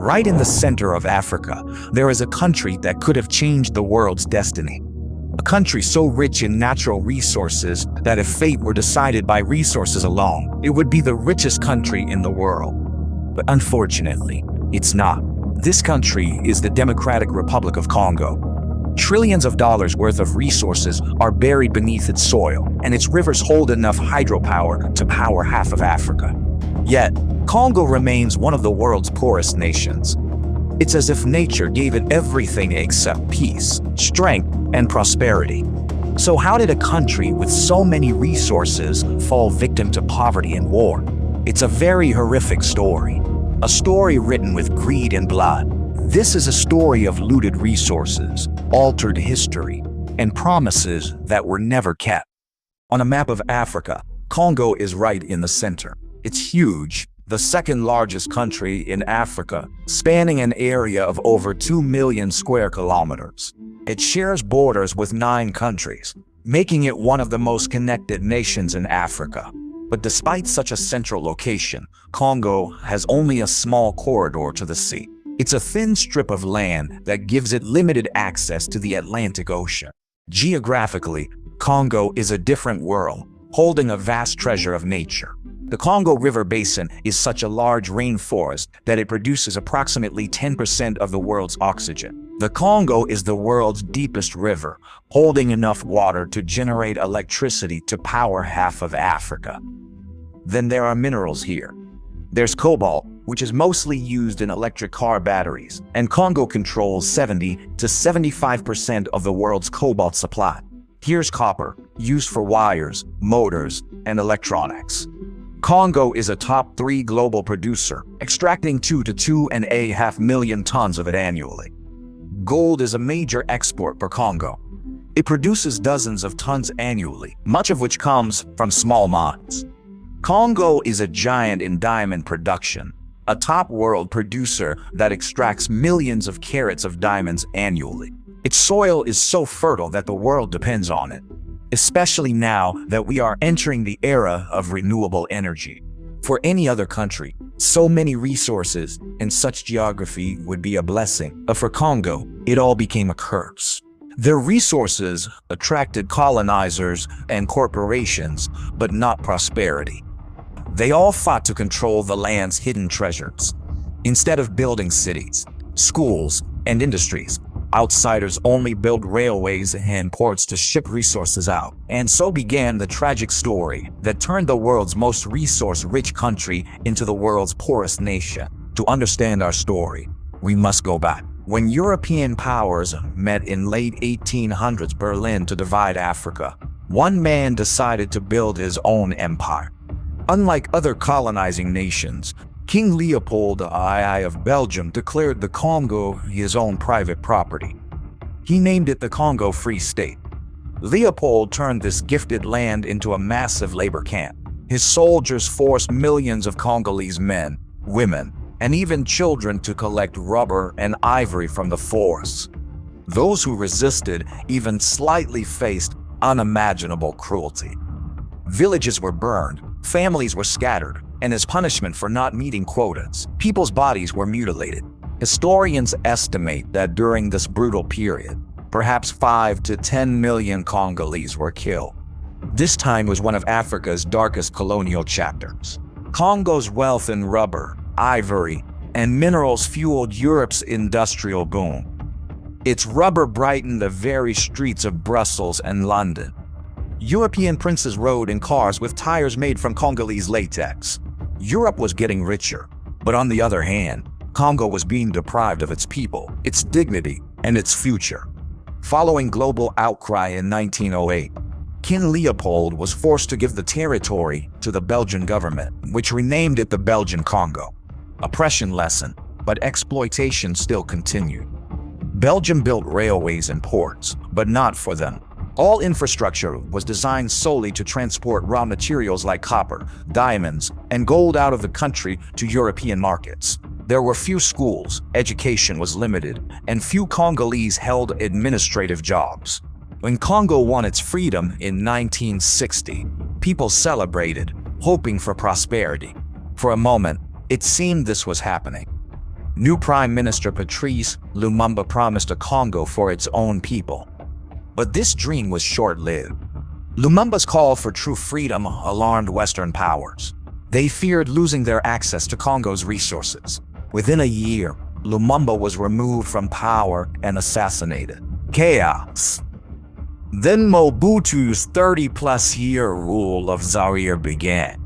Right in the center of Africa, there is a country that could have changed the world's destiny. A country so rich in natural resources that if fate were decided by resources alone, it would be the richest country in the world. But unfortunately, it's not. This country is the Democratic Republic of Congo. Trillions of dollars worth of resources are buried beneath its soil, and its rivers hold enough hydropower to power half of Africa. Yet, Congo remains one of the world's poorest nations. It's as if nature gave it everything except peace, strength, and prosperity. So how did a country with so many resources fall victim to poverty and war? It's a very horrific story. A story written with greed and blood. This is a story of looted resources, altered history, and promises that were never kept. On a map of Africa, Congo is right in the center. It's huge, the second largest country in Africa, spanning an area of over 2 million square kilometers. It shares borders with 9 countries, making it one of the most connected nations in Africa. But despite such a central location, Congo has only a small corridor to the sea. It's a thin strip of land that gives it limited access to the Atlantic Ocean. Geographically, Congo is a different world, holding a vast treasure of nature. The Congo River Basin is such a large rainforest that it produces approximately 10% of the world's oxygen. The Congo is the world's deepest river, holding enough water to generate electricity to power half of Africa. Then there are minerals here. There's cobalt, which is mostly used in electric car batteries, and Congo controls 70 to 75% of the world's cobalt supply. Here's copper, used for wires, motors, and electronics. Congo is a top 3 global producer, extracting 2 to 2.5 million tons of it annually. Gold is a major export for Congo. It produces dozens of tons annually, much of which comes from small mines. Congo is a giant in diamond production, a top world producer that extracts millions of carats of diamonds annually. Its soil is so fertile that the world depends on it, especially now that we are entering the era of renewable energy. For any other country, so many resources and such geography would be a blessing, but for Congo, it all became a curse. Their resources attracted colonizers and corporations, but not prosperity. They all fought to control the land's hidden treasures. Instead of building cities, schools, and industries, outsiders only built railways and ports to ship resources out. And so began the tragic story that turned the world's most resource-rich country into the world's poorest nation. To understand our story, we must go back. When European powers met in late 1800s Berlin to divide Africa, one man decided to build his own empire. Unlike other colonizing nations, King Leopold II of Belgium declared the Congo his own private property. He named it the Congo Free State. Leopold turned this gifted land into a massive labor camp. His soldiers forced millions of Congolese men, women, and even children to collect rubber and ivory from the forests. Those who resisted even slightly faced unimaginable cruelty. Villages were burned, families were scattered, and as punishment for not meeting quotas, people's bodies were mutilated. Historians estimate that during this brutal period, perhaps 5 to 10 million Congolese were killed. This time was one of Africa's darkest colonial chapters. Congo's wealth in rubber, ivory, and minerals fueled Europe's industrial boom. Its rubber brightened the very streets of Brussels and London. European princes rode in cars with tires made from Congolese latex. Europe was getting richer, but on the other hand, Congo was being deprived of its people, its dignity, and its future. Following global outcry in 1908, King Leopold was forced to give the territory to the Belgian government, which renamed it the Belgian Congo. Oppression lessened, but exploitation still continued. Belgium built railways and ports, but not for them. All infrastructure was designed solely to transport raw materials like copper, diamonds, and gold out of the country to European markets. There were few schools, education was limited, and few Congolese held administrative jobs. When Congo won its freedom in 1960, people celebrated, hoping for prosperity. For a moment, it seemed this was happening. New Prime Minister Patrice Lumumba promised a Congo for its own people. But this dream was short-lived. Lumumba's call for true freedom alarmed Western powers. They feared losing their access to Congo's resources. Within a year, Lumumba was removed from power and assassinated. Chaos. Then Mobutu's 30-plus-year rule of Zaire began.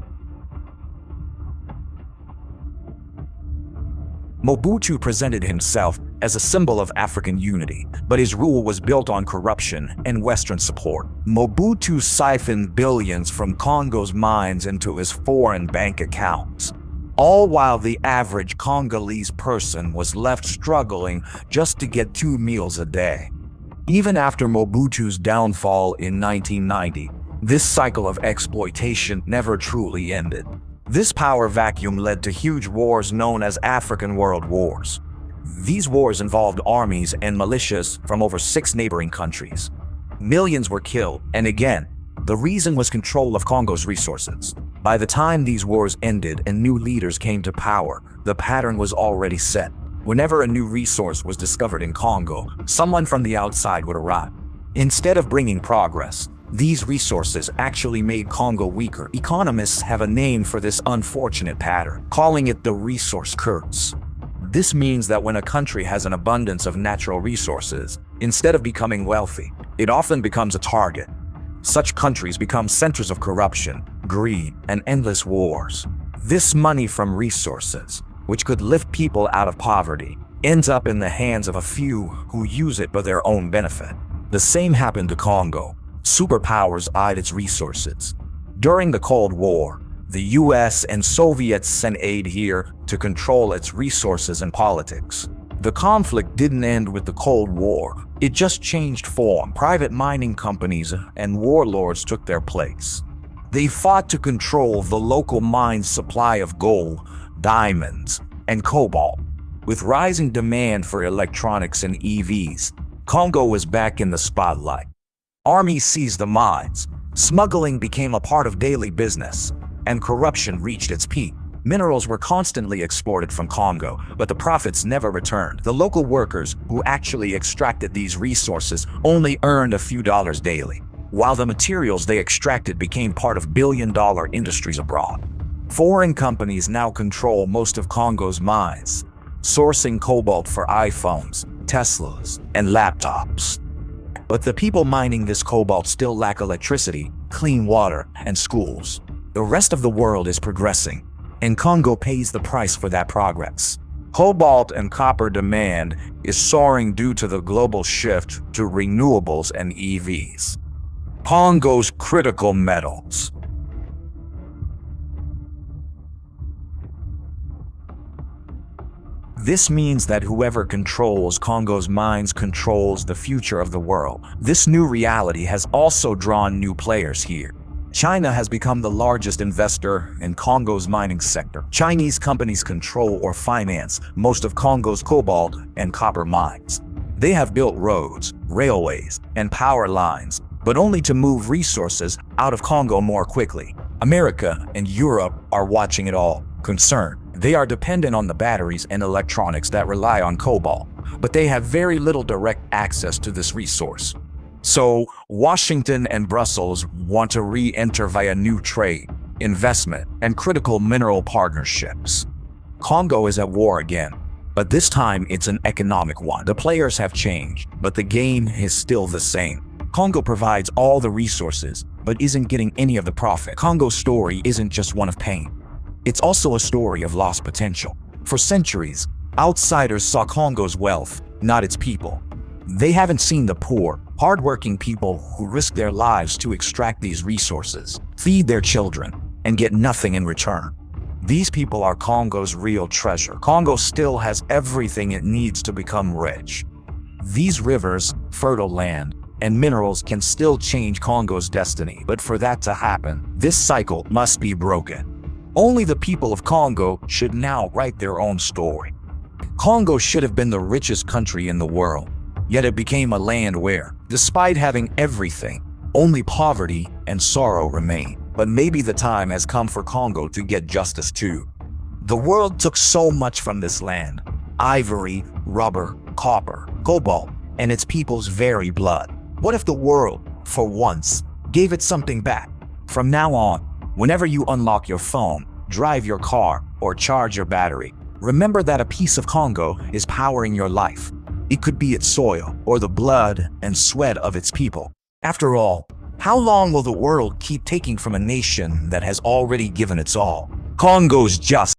Mobutu presented himself as a symbol of African unity, but his rule was built on corruption and Western support. Mobutu siphoned billions from Congo's mines into his foreign bank accounts, all while the average Congolese person was left struggling just to get 2 meals a day. Even after Mobutu's downfall in 1990, this cycle of exploitation never truly ended. This power vacuum led to huge wars known as African World Wars. These wars involved armies and militias from over 6 neighboring countries. Millions were killed, and again, the reason was control of Congo's resources. By the time these wars ended and new leaders came to power, the pattern was already set. Whenever a new resource was discovered in Congo, someone from the outside would arrive. Instead of bringing progress, these resources actually made Congo weaker. Economists have a name for this unfortunate pattern, calling it the resource curse. This means that when a country has an abundance of natural resources, instead of becoming wealthy, it often becomes a target. Such countries become centers of corruption, greed, and endless wars. This money from resources, which could lift people out of poverty, ends up in the hands of a few who use it for their own benefit. The same happened to Congo. Superpowers eyed its resources. During the Cold War, the US and Soviets sent aid here to control its resources and politics. The conflict didn't end with the Cold War, it just changed form. Private mining companies and warlords took their place. They fought to control the local mine's supply of gold, diamonds, and cobalt. With rising demand for electronics and EVs, Congo was back in the spotlight. Armies seized the mines, smuggling became a part of daily business, and corruption reached its peak. Minerals were constantly exported from Congo, but the profits never returned. The local workers who actually extracted these resources only earned a few dollars daily, while the materials they extracted became part of billion-dollar industries abroad. Foreign companies now control most of Congo's mines, sourcing cobalt for iPhones, Teslas, and laptops. But the people mining this cobalt still lack electricity, clean water, and schools. The rest of the world is progressing, and Congo pays the price for that progress. Cobalt and copper demand is soaring due to the global shift to renewables and EVs. Congo's critical metals. This means that whoever controls Congo's mines controls the future of the world. This new reality has also drawn new players here. China has become the largest investor in Congo's mining sector. Chinese companies control or finance most of Congo's cobalt and copper mines. They have built roads, railways, and power lines, but only to move resources out of Congo more quickly. America and Europe are watching it all, concerned. They are dependent on the batteries and electronics that rely on cobalt, but they have very little direct access to this resource. So, Washington and Brussels want to re-enter via new trade, investment, and critical mineral partnerships. Congo is at war again, but this time it's an economic one. The players have changed, but the game is still the same. Congo provides all the resources, but isn't getting any of the profit. Congo's story isn't just one of pain. It's also a story of lost potential. For centuries, outsiders saw Congo's wealth, not its people. They haven't seen the poor, hardworking people who risk their lives to extract these resources, feed their children, and get nothing in return. These people are Congo's real treasure. Congo still has everything it needs to become rich. These rivers, fertile land, and minerals can still change Congo's destiny, but for that to happen, this cycle must be broken. Only the people of Congo should now write their own story. Congo should have been the richest country in the world, yet it became a land where, despite having everything, only poverty and sorrow remain. But maybe the time has come for Congo to get justice too. The world took so much from this land, ivory, rubber, copper, cobalt, and its people's very blood. What if the world, for once, gave it something back? From now on, whenever you unlock your phone, drive your car, or charge your battery, remember that a piece of Congo is powering your life. It could be its soil or the blood and sweat of its people. After all, how long will the world keep taking from a nation that has already given its all? Congo's just